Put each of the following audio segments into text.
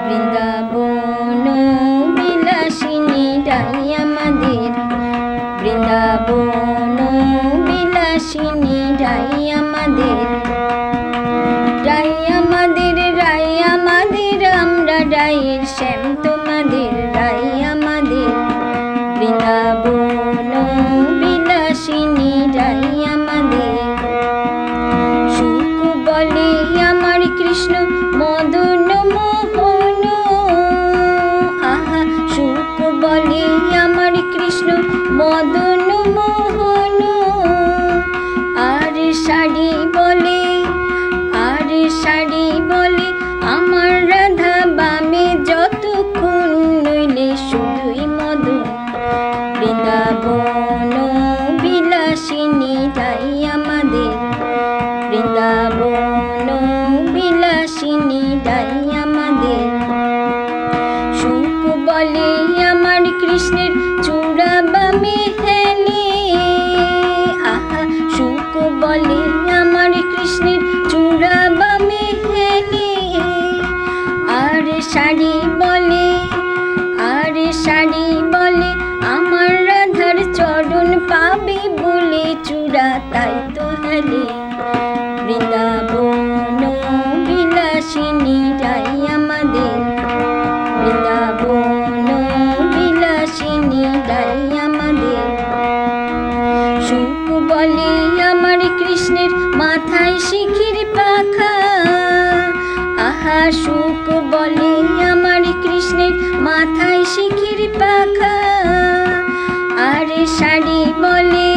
বৃন্দাবন বিলাসিনী রাই আমাদের, বৃন্দাবন বিলাসিনী রাই আমাদের, রাই আমাদের, রাই আমাদের, আমরা রাইয়ের শ্যাম তোমাদের, রাই আমাদের, বৃন্দাবন বিলাসিনী রাই আমাদের। সুখ বলে আমার কৃষ্ণ মদন মোহন, আহা সুখ বলে আমার কৃষ্ণ মদন মোহন, আর শাড়ি বলে, আর শাড়ি বলে আমার রাধা বামে যতক্ষণ নইলে শুধুই মদন, বৃন্দাবন বিলাসিনী রাই আমাদের, বৃন্দাবন বিলাসিনী রাই আমাদের। সুখ বলে আমার কৃষ্ণের চূড়া বামে হেলে, আহা সুখ বলে আমার কৃষ্ণের চূড়া বামে হেলে, আর শাড়ি বলে, আর শাড়ি বলে আমার রাধার চরণ পাবে বলে চূড়া তাই তো হেলে, বৃন্দাবন বিলাসিনী রাই আমাদের, বৃন্দাবন বিলাসিনী রাই আমাদের। সুখ বলে আমার কৃষ্ণের মাথায় শিখির পাখা, আহা সুখ বলে আমার কৃষ্ণের মাথায় শিখির পাখা, আর শাড়ি বলে,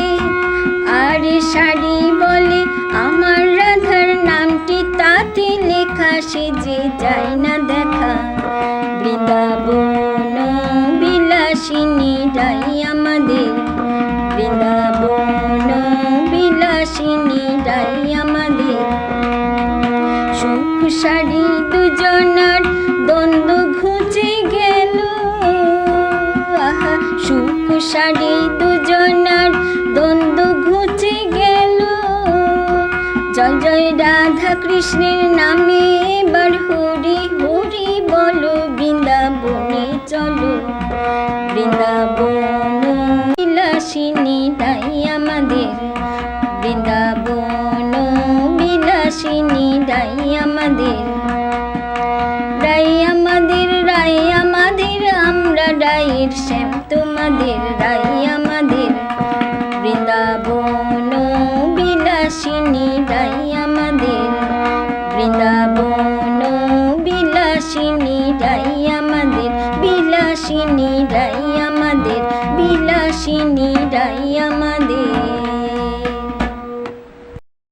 আর শাড়ি বলে আমার রাধার নামটি তাতে লেখা, সে যে যায় না দেখা, বৃন্দাবন বিলাসিনী রাই আমাদের, বৃন্দাবন বিলাসিনী রাই আমাদের। সুখ শাড়ি দুজনার দ্বন্দ্ব ঘুচে গেল, আহা সুখ শাড়ি দুজনার দ্বন্দ্ব ঘুচে গেল, জয় জয় রাধা কৃষ্ণের নামে এবার হরি হরি বলো, বৃন্দাবনে চলো, বৃন্দাবন বিলাসিনী রাই আমাদের, বৃন্দাবন বিলাসিনী রাই আমাদের, রাই আমাদের, রাই আমাদের, আমরা রাইয়ের শ্যাম তোমাদের, রাই আমাদের, বৃন্দাবন বিলাসিনী রাই আমাদের, বৃন্দাবন বিলাসিনী রাই আমাদের, বিলাসিনী রাই আমাদের, বিলাসিনী রাই আমাদের।